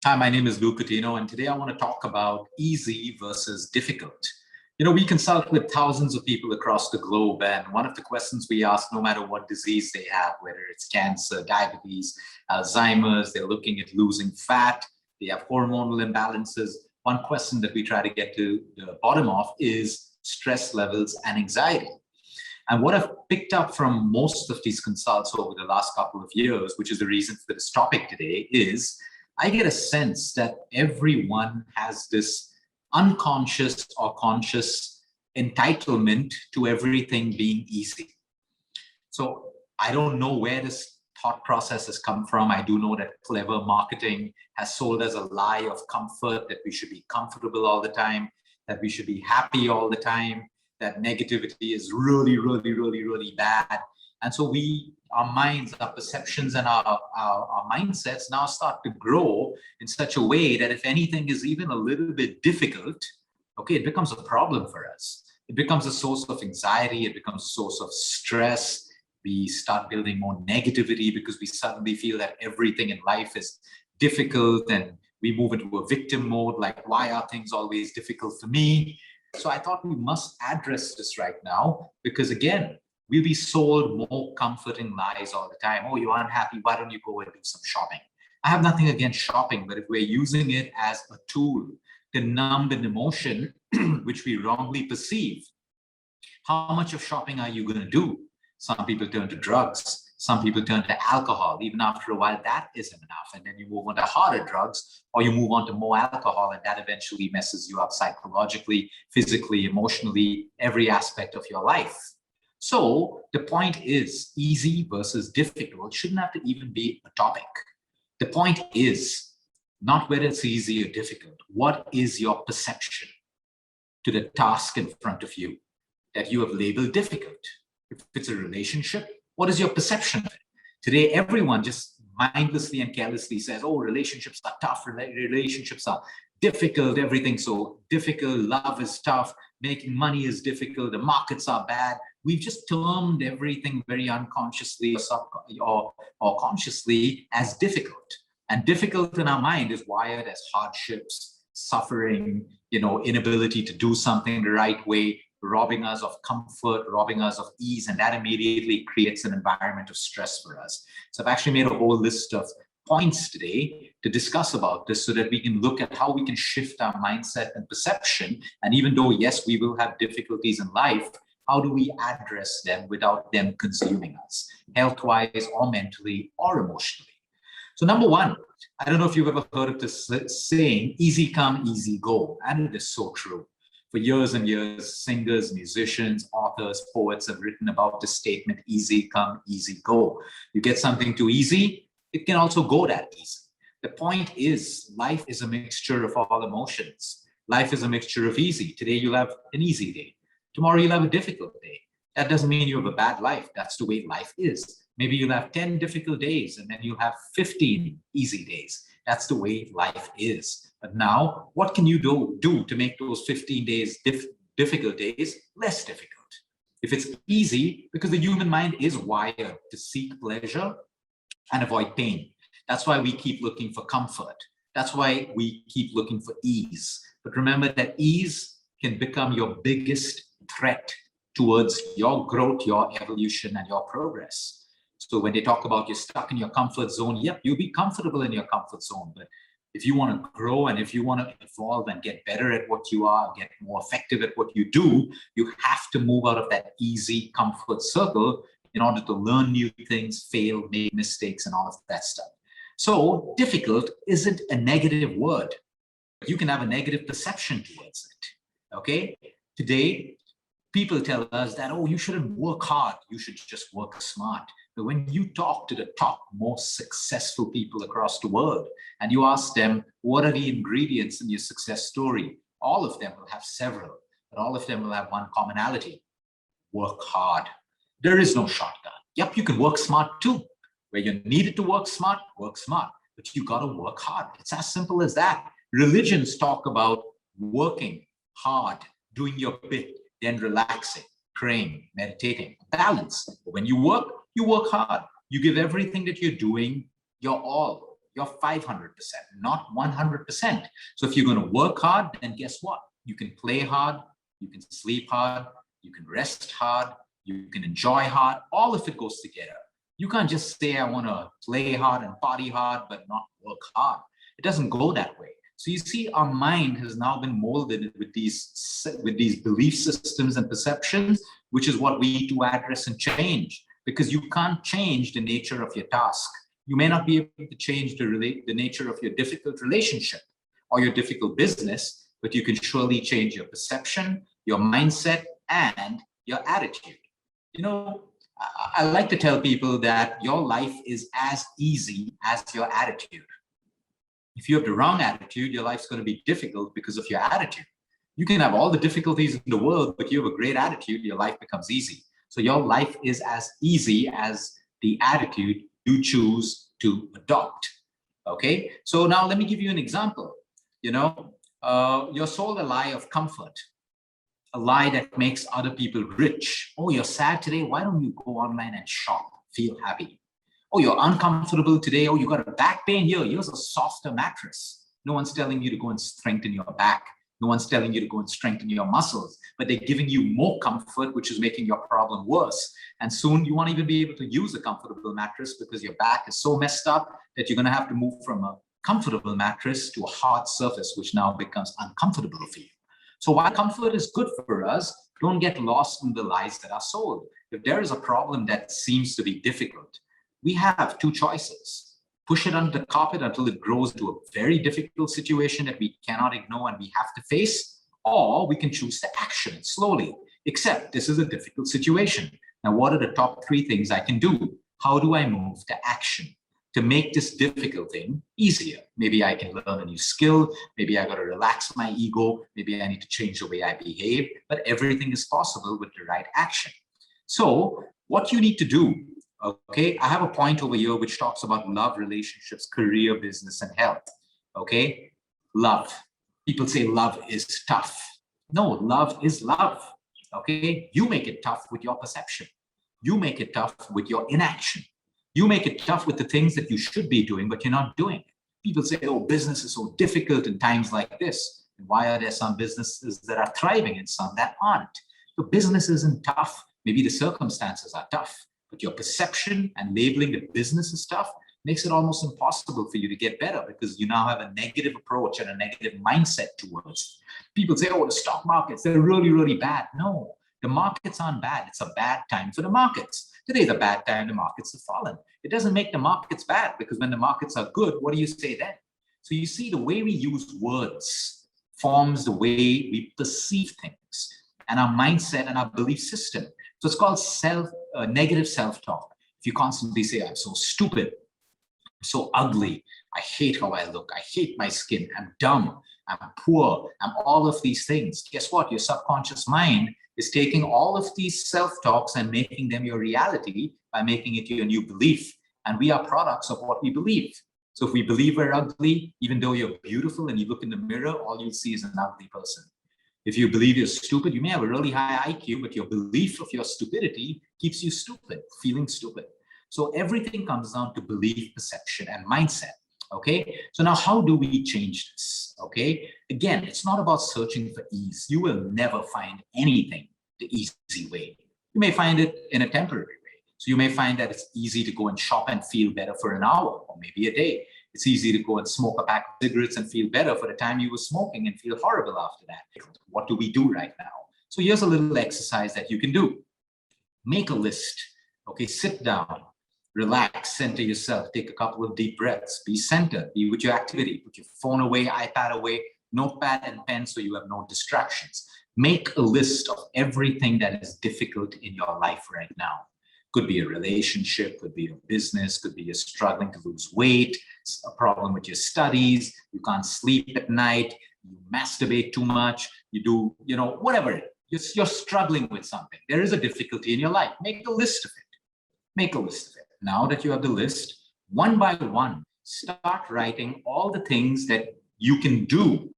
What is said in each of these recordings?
Hi, my name is Lou Coutinho, and today I want to talk about easy versus difficult. We consult with thousands of people across the globe, and one of the questions we ask, no matter what disease they have, whether it's cancer, diabetes, Alzheimer's, they're looking at losing fat, they have hormonal imbalances. One question that we try to get to the bottom of is stress levels and anxiety. And what I've picked up from most of these consults over the last couple of years, which is the reason for this topic today, is I get a sense that everyone has this unconscious or conscious entitlement to everything being easy. So I don't know where this thought process has come from. I do know that clever marketing has sold us a lie of comfort, that we should be comfortable all the time, that we should be happy all the time, that negativity is really, really, really, really bad. And so our minds, our perceptions, and our mindsets now start to grow in such a way that if anything is even a little bit difficult, okay, it becomes a problem for us. It becomes a source of anxiety. It becomes a source of stress. We start building more negativity because we suddenly feel that everything in life is difficult, and we move into a victim mode, like, why are things always difficult for me? So I thought we must address this right now because, again, we'll be sold more comforting lies all the time. Oh, you're unhappy. Why don't you go and do some shopping? I have nothing against shopping, but if we're using it as a tool to numb an emotion which we wrongly perceive, how much of shopping are you going to do? Some people turn to drugs. Some people turn to alcohol. Even after a while, that isn't enough. And then you move on to harder drugs, or you move on to more alcohol, and that eventually messes you up psychologically, physically, emotionally, every aspect of your life. So the point is, easy versus difficult shouldn't have to even be a topic. The point is not whether it's easy or difficult. What is your perception to the task in front of you that you have labeled difficult? If it's a relationship, what is your perception of it? Today, everyone just mindlessly and carelessly says, oh, relationships are tough, relationships are difficult, everything's so difficult, love is tough, making money is difficult, the markets are bad. We've just termed everything very unconsciously or consciously as difficult. And difficult in our mind is wired as hardships, suffering, inability to do something the right way, robbing us of comfort, robbing us of ease, and that immediately creates an environment of stress for us. So I've actually made a whole list of points today to discuss about this so that we can look at how we can shift our mindset and perception. And even though, yes, we will have difficulties in life, how do we address them without them consuming us, health-wise or mentally or emotionally? So number one, I don't know if you've ever heard of this saying, easy come, easy go. And it is so true. For years and years, singers, musicians, authors, poets have written about this statement, easy come, easy go. You get something too easy, it can also go that easy. The point is, life is a mixture of all emotions. Life is a mixture of easy. Today you'll have an easy day. Tomorrow you'll have a difficult day. That doesn't mean you have a bad life. That's the way life is. Maybe you'll have 10 difficult days and then you'll have 15 easy days. That's the way life is. But now, what can you do to make those 15 days difficult days less difficult? If it's easy, because the human mind is wired to seek pleasure and avoid pain. That's why we keep looking for comfort. That's why we keep looking for ease. But remember that ease can become your biggest threat towards your growth, your evolution, and your progress. So when they talk about you're stuck in your comfort zone, yep, you'll be comfortable in your comfort zone. But if you want to grow and if you want to evolve and get better at what you are, get more effective at what you do, you have to move out of that easy comfort circle in order to learn new things, fail, make mistakes, and all of that stuff. So difficult isn't a negative word. You can have a negative perception towards it. Okay? Today, people tell us that, oh, you shouldn't work hard. You should just work smart. But when you talk to the top most successful people across the world and you ask them, what are the ingredients in your success story? All of them will have several, but all of them will have one commonality: work hard. There is no shortcut. Yep, you can work smart too. Where you're needed to work smart, but you got to work hard. It's as simple as that. Religions talk about working hard, doing your bit, then relaxing, praying, meditating, balance. But when you work hard. You give everything that you're doing, your all, you're 500%, not 100%. So if you're going to work hard, then guess what? You can play hard, you can sleep hard, you can rest hard, you can enjoy hard. All of it goes together. You can't just say, I want to play hard and party hard, but not work hard. It doesn't go that way. So you see, our mind has now been molded with these belief systems and perceptions, which is what we need to address and change, because you can't change the nature of your task. You may not be able to change the nature of your difficult relationship or your difficult business, but you can surely change your perception, your mindset, and your attitude. You know, I like to tell people that your life is as easy as your attitude. If you have the wrong attitude, your life's going to be difficult because of your attitude. You can have all the difficulties in the world, but you have a great attitude, your life becomes easy. So your life is as easy as the attitude you choose to adopt. Okay, so now let me give you an example. You know, you're sold a lie of comfort, a lie that makes other people rich. Oh, you're sad today? Why don't you go online and shop? Feel happy. Oh, you're uncomfortable today. Oh, you got a back pain here. Here's a softer mattress. No one's telling you to go and strengthen your back. No one's telling you to go and strengthen your muscles, but they're giving you more comfort, which is making your problem worse. And soon you won't even be able to use a comfortable mattress because your back is so messed up that you're going to have to move from a comfortable mattress to a hard surface, which now becomes uncomfortable for you. So while comfort is good for us, don't get lost in the lies that are sold. If there is a problem that seems to be difficult, we have two choices. Push it under the carpet until it grows to a very difficult situation that we cannot ignore and we have to face, or we can choose to action it slowly. Except this is a difficult situation. Now, what are the top 3 things I can do? How do I move to action to make this difficult thing easier? Maybe I can learn a new skill. Maybe I got to relax my ego. Maybe I need to change the way I behave. But everything is possible with the right action. So what you need to do, okay, I have a point over here which talks about love, relationships, career, business, and health. Okay, love. People say love is tough. No, love is love. Okay, you make it tough with your perception. You make it tough with your inaction. You make it tough with the things that you should be doing, but you're not doing. People say, oh, business is so difficult in times like this. And why are there some businesses that are thriving and some that aren't? So business isn't tough. Maybe the circumstances are tough. But your perception and labeling the business as tough makes it almost impossible for you to get better because you now have a negative approach and a negative mindset towards it. People say, oh, the stock markets, they're really, really bad. No, the markets aren't bad. It's a bad time for the markets. Today's a bad time. The markets have fallen. It doesn't make the markets bad because when the markets are good, what do you say then? So you see, the way we use words forms the way we perceive things and our mindset and our belief system. So it's called negative self-talk. If you constantly say, I'm so stupid, I'm so ugly, I hate how I look, I hate my skin, I'm dumb, I'm poor, I'm all of these things. Guess what? Your subconscious mind is taking all of these self-talks and making them your reality by making it your new belief. And we are products of what we believe. So if we believe we're ugly, even though you're beautiful and you look in the mirror, all you'll see is an ugly person. If you believe you're stupid, you may have a really high IQ, but your belief of your stupidity keeps you stupid, feeling stupid. So everything comes down to belief, perception, and mindset. Okay, so now how do we change this? Okay, again, it's not about searching for ease. You will never find anything the easy way. You may find it in a temporary way. So you may find that it's easy to go and shop and feel better for an hour or maybe a day. It's easy to go and smoke a pack of cigarettes and feel better for the time you were smoking and feel horrible after that. What do we do right now? So here's a little exercise that you can do. Make a list. Okay, sit down, relax, center yourself, take a couple of deep breaths, be centered, be with your activity, put your phone away, iPad away, notepad and pen so you have no distractions. Make a list of everything that is difficult in your life right now. Could be a relationship, could be a business, could be you're struggling to lose weight, a problem with your studies, you can't sleep at night, you masturbate too much, you do, whatever. You're struggling with something. There is a difficulty in your life. Make a list of it. Make a list of it. Now that you have the list, one by one, start writing all the things that you can do.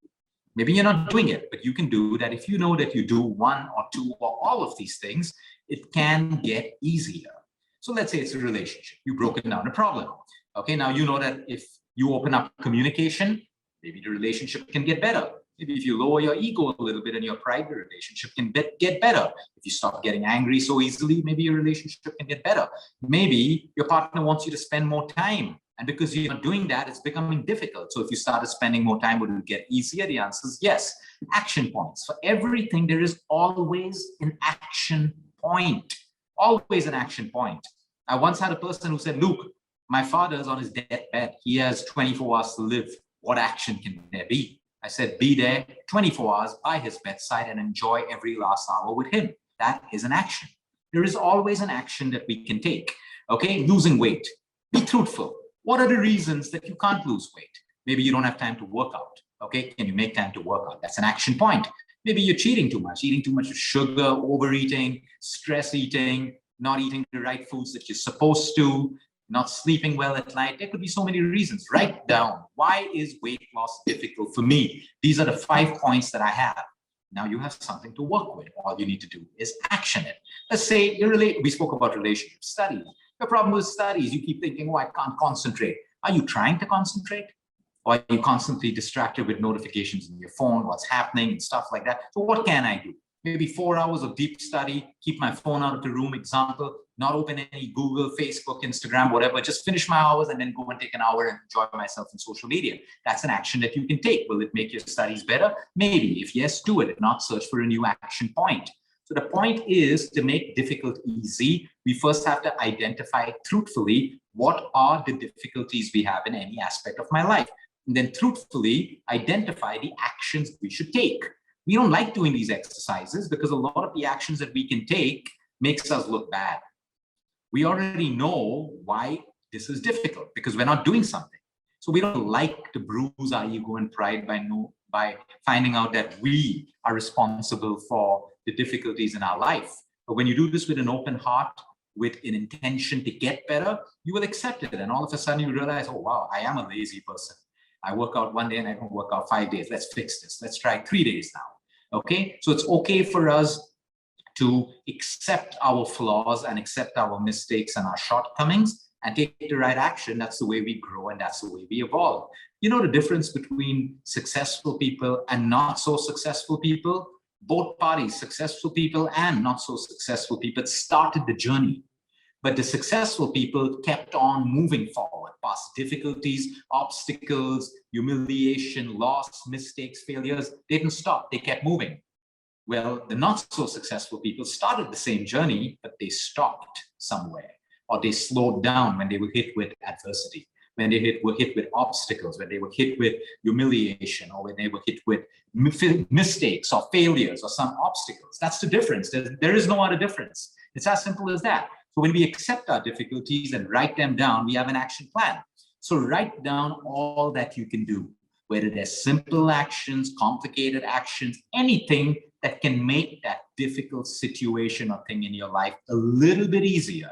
Maybe you're not doing it, but you can do that. If you know that you do one or two or all of these things, it can get easier. So let's say it's a relationship. You've broken down a problem. Okay, now you know that if You open up communication, maybe the relationship can get better. Maybe if you lower your ego a little bit and your pride, the relationship can get better. If you stop getting angry so easily, maybe your relationship can get better. Maybe your partner wants you to spend more time. And because you're not doing that, it's becoming difficult. So if you started spending more time, would it get easier? The answer is yes. Action points. For everything, there is always an action point. Always an action point. I once had a person who said, Luke, my father's on his deathbed. He has 24 hours to live. What action can there be? I said, be there 24 hours by his bedside and enjoy every last hour with him. That is an action. There is always an action that we can take. Okay, losing weight. Be truthful. What are the reasons that you can't lose weight? Maybe you don't have time to work out. Okay, can you make time to work out? That's an action point. Maybe you're eating too much sugar, overeating, stress eating, not eating the right foods that you're supposed to, not sleeping well at night. There could be so many reasons. Write down, why is weight loss difficult for me? These are the 5 points that I have. Now you have something to work with. All you need to do is action it. Let's say we spoke about relationships, studies. The problem with studies, you keep thinking, oh, I can't concentrate. Are you trying to concentrate? Or are you constantly distracted with notifications in your phone, what's happening and stuff like that? So what can I do? Maybe 4 hours of deep study, keep my phone out of the room, example, not open any Google, Facebook, Instagram, whatever, just finish my hours and then go and take an hour and enjoy myself in social media. That's an action that you can take. Will it make your studies better? Maybe. If yes, do it. If not, search for a new action point. So the point is to make difficult easy. We first have to identify truthfully what are the difficulties we have in any aspect of my life. And then truthfully identify the actions we should take. We don't like doing these exercises because a lot of the actions that we can take makes us look bad. We already know why this is difficult because we're not doing something. So we don't like to bruise our ego and pride by finding out that we are responsible for the difficulties in our life. But when you do this with an open heart, with an intention to get better, you will accept it. And all of a sudden you realize, oh, wow, I am a lazy person. I work out one day and I don't work out 5 days. Let's fix this. Let's try 3 days now. Okay. So it's okay for us to accept our flaws and accept our mistakes and our shortcomings and take the right action. That's the way we grow and that's the way we evolve. You know the difference between successful people and not so successful people? Both parties, successful people and not so successful people, started the journey. But the successful people kept on moving forward past difficulties, obstacles, humiliation, loss, mistakes, failures. They didn't stop, they kept moving. Well, the not so successful people started the same journey, but they stopped somewhere, or they slowed down when they were hit with adversity, when they were hit with obstacles, when they were hit with humiliation, or when they were hit with mistakes or failures or some obstacles. That's the difference. There is no other difference. It's as simple as that. So when we accept our difficulties and write them down, we have an action plan. So write down all that you can do, whether they're simple actions, complicated actions, anything that can make that difficult situation or thing in your life a little bit easier.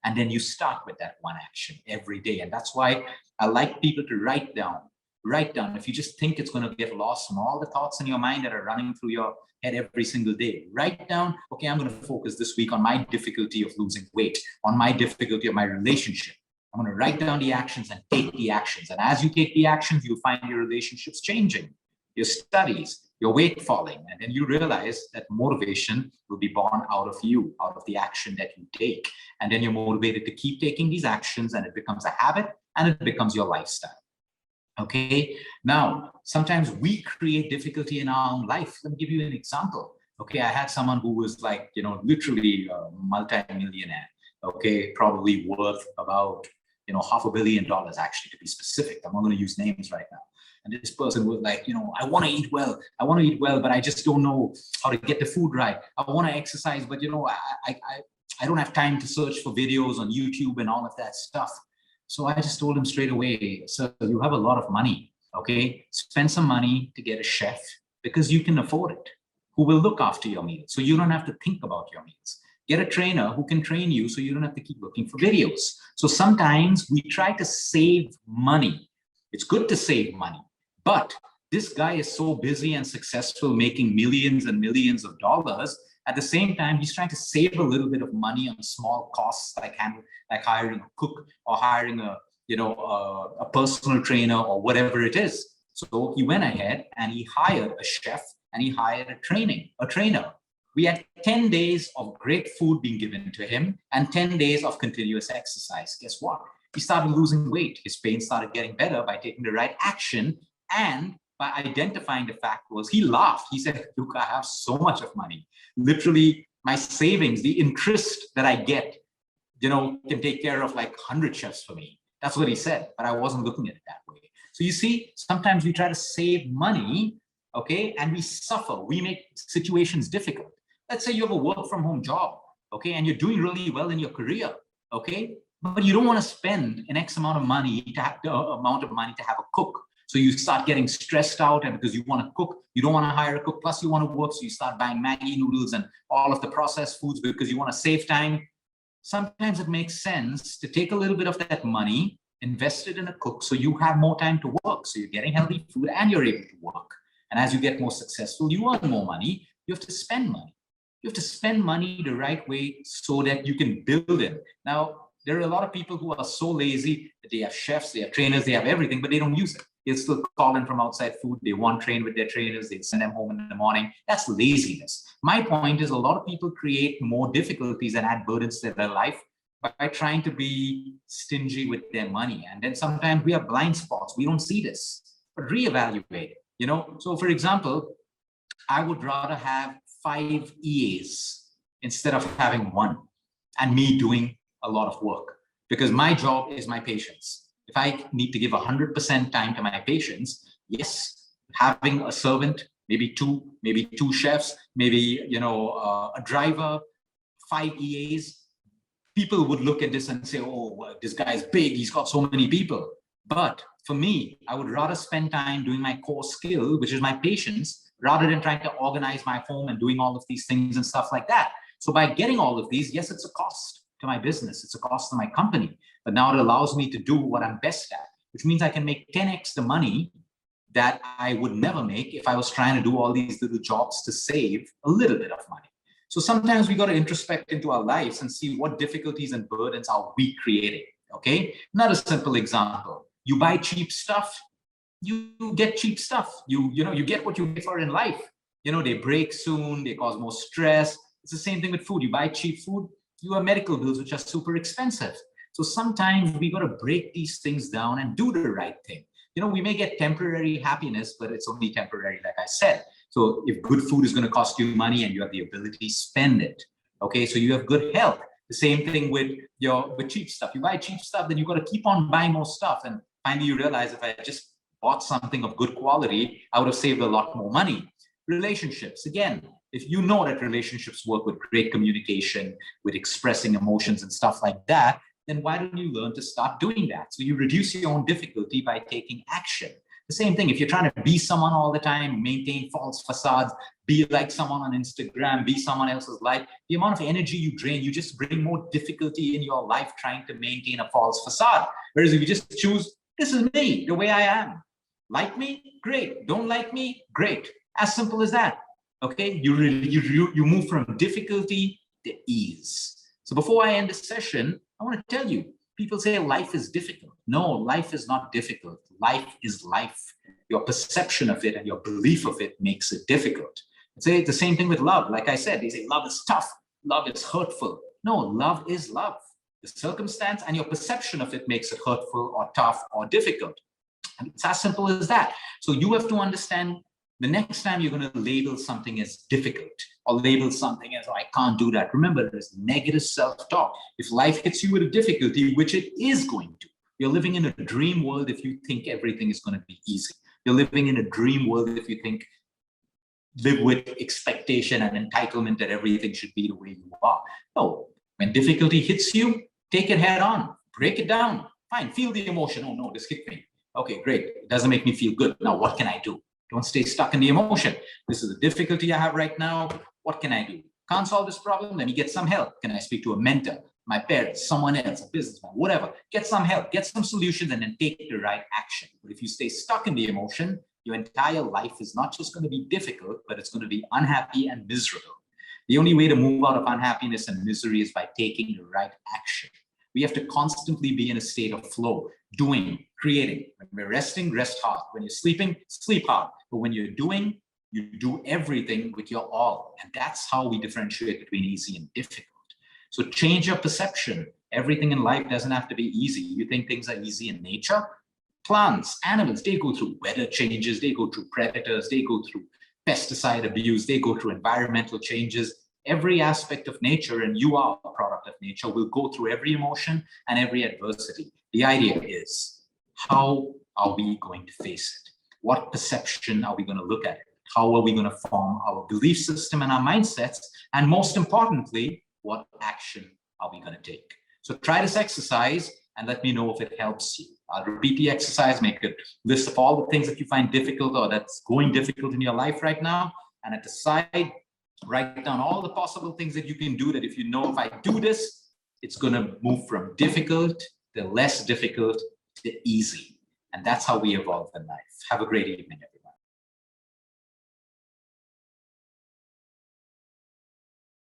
And then you start with that one action every day. And that's why I like people to write down. Write down. If you just think it's going to get lost in all the thoughts in your mind that are running through your head every single day, write down, okay, I'm going to focus this week on my difficulty of losing weight, on my difficulty of my relationship. I'm going to write down the actions and take the actions. And as you take the actions, you'll find your relationships changing, your studies, your weight falling. And then you realize that motivation will be born out of you, out of the action that you take. And then you're motivated to keep taking these actions, and it becomes a habit and it becomes your lifestyle. Okay. Now, sometimes we create difficulty in our own life. Let me give you an example. Okay. I had someone who was like, literally a multi-millionaire. Okay. Probably worth about, $500 million, actually, to be specific. I'm not going to use names right now. And this person was like, I want to eat well. I want to eat well, but I just don't know how to get the food right. I want to exercise, but I don't have time to search for videos on YouTube and all of that stuff. So I just told him straight away, sir, you have a lot of money, okay? Spend some money to get a chef because you can afford it, who will look after your meals. So you don't have to think about your meals. Get a trainer who can train you so you don't have to keep looking for videos. So sometimes we try to save money. It's good to save money, but this guy is so busy and successful making millions and millions of dollars. At the same time, he's trying to save a little bit of money on small costs like hiring a cook or hiring a a personal trainer or whatever it is. So he went ahead and he hired a chef and he hired a trainer. We had 10 days of great food being given to him and 10 days of continuous exercise. Guess what? He started losing weight. His pain started getting better by taking the right action and by identifying the fact was he laughed. He said, look, I have so much of money. Literally, my savings, the interest that I get, can take care of like 100 chefs for me. That's what he said, but I wasn't looking at it that way. So you see, sometimes we try to save money, okay, and we suffer. We make situations difficult. Let's say you have a work from home job, okay, and you're doing really well in your career, okay, but you don't want to spend an X amount of money to have a cook. So you start getting stressed out, and because you want to cook, you don't want to hire a cook, plus you want to work, so you start buying Maggi noodles and all of the processed foods because you want to save time. Sometimes it makes sense to take a little bit of that money, invest it in a cook so you have more time to work. So you're getting healthy food and you're able to work. And as you get more successful, you earn more money. You have to spend money. You have to spend money the right way so that you can build it. Now, there are a lot of people who are so lazy that they have chefs, they have trainers, they have everything, but they don't use it. They'll still call in from outside food. They want to train with their trainers. They send them home in the morning. That's laziness. My point is a lot of people create more difficulties and add burdens to their life by trying to be stingy with their money. And then sometimes we have blind spots. We don't see this, but reevaluate, So for example, I would rather have 5 EAs instead of having 1 and me doing a lot of work, because my job is my patients. If I need to give 100% time to my patients, yes, having a servant, maybe two chefs, maybe, a driver, 5 EAs, people would look at this and say, oh, well, this guy's big, he's got so many people. But for me, I would rather spend time doing my core skill, which is my patients, rather than trying to organize my home and doing all of these things and stuff like that. So by getting all of these, yes, it's a cost to my business, it's a cost to my company, but now it allows me to do what I'm best at, which means I can make 10x the money that I would never make if I was trying to do all these little jobs to save a little bit of money. So sometimes we got to introspect into our lives and see what difficulties and burdens are we creating, okay? Another simple example, you buy cheap stuff, you get cheap stuff. You get what you pay for in life. They break soon, they cause more stress. It's the same thing with food. You buy cheap food, you have medical bills, which are super expensive. So sometimes we got to break these things down and do the right thing. We may get temporary happiness, but it's only temporary, like I said. So if good food is going to cost you money and you have the ability, spend it. Okay, so you have good health. The same thing with cheap stuff. You buy cheap stuff, then you got to keep on buying more stuff. And finally you realize if I just bought something of good quality, I would have saved a lot more money. Relationships, again, if you know that relationships work with great communication, with expressing emotions and stuff like that, then why don't you learn to start doing that? So you reduce your own difficulty by taking action. The same thing, if you're trying to be someone all the time, maintain false facades, be like someone on Instagram, be someone else's life, the amount of energy you drain, you just bring more difficulty in your life trying to maintain a false facade. Whereas if you just choose, this is me, the way I am. Like me? Great. Don't like me? Great. As simple as that. Okay, you move from difficulty to ease. So before I end the session, I want to tell you, people say life is difficult. No, life is not difficult. Life is life. Your perception of it and your belief of it makes it difficult. Say the same thing with love. Like I said, they say love is tough, love is hurtful. No, love is love. The circumstance and your perception of it makes it hurtful or tough or difficult. And it's as simple as that. So you have to understand the next time you're going to label something as difficult or label something as, oh, I can't do that. Remember, there's negative self-talk. If life hits you with a difficulty, which it is going to, you're living in a dream world if you think everything is going to be easy. You're living in a dream world if you think, live with expectation and entitlement that everything should be the way you are. No, when difficulty hits you, take it head on, break it down. Fine, feel the emotion. Oh no, this hit me. Okay, great. It doesn't make me feel good. Now, what can I do? Don't stay stuck in the emotion. This is a difficulty I have right now. What can I do? Can't solve this problem? Let me get some help. Can I speak to a mentor, my parents, someone else, a businessman, whatever? Get some help, get some solutions, and then take the right action. But if you stay stuck in the emotion, your entire life is not just going to be difficult, but it's going to be unhappy and miserable. The only way to move out of unhappiness and misery is by taking the right action. We have to constantly be in a state of flow, doing, creating. When we're resting, rest hard. When you're sleeping, sleep hard. But when you're doing, you do everything with your all. And that's how we differentiate between easy and difficult. So change your perception. Everything in life doesn't have to be easy. You think things are easy in nature? Plants, animals, they go through weather changes, they go through predators, they go through pesticide abuse, they go through environmental changes. Every aspect of nature, and you are a product of nature, will go through every emotion and every adversity. The idea is, how are we going to face it? What perception are we going to look at it? How are we going to form our belief system and our mindsets? And most importantly, what action are we going to take? So try this exercise and let me know if it helps you. I'll repeat the exercise, make a list of all the things that you find difficult or that's going difficult in your life right now. And at the side, write down all the possible things that you can do that if you know, if I do this, it's going to move from difficult to less difficult to easy. And that's how we evolve in life. Have a great evening, everyone.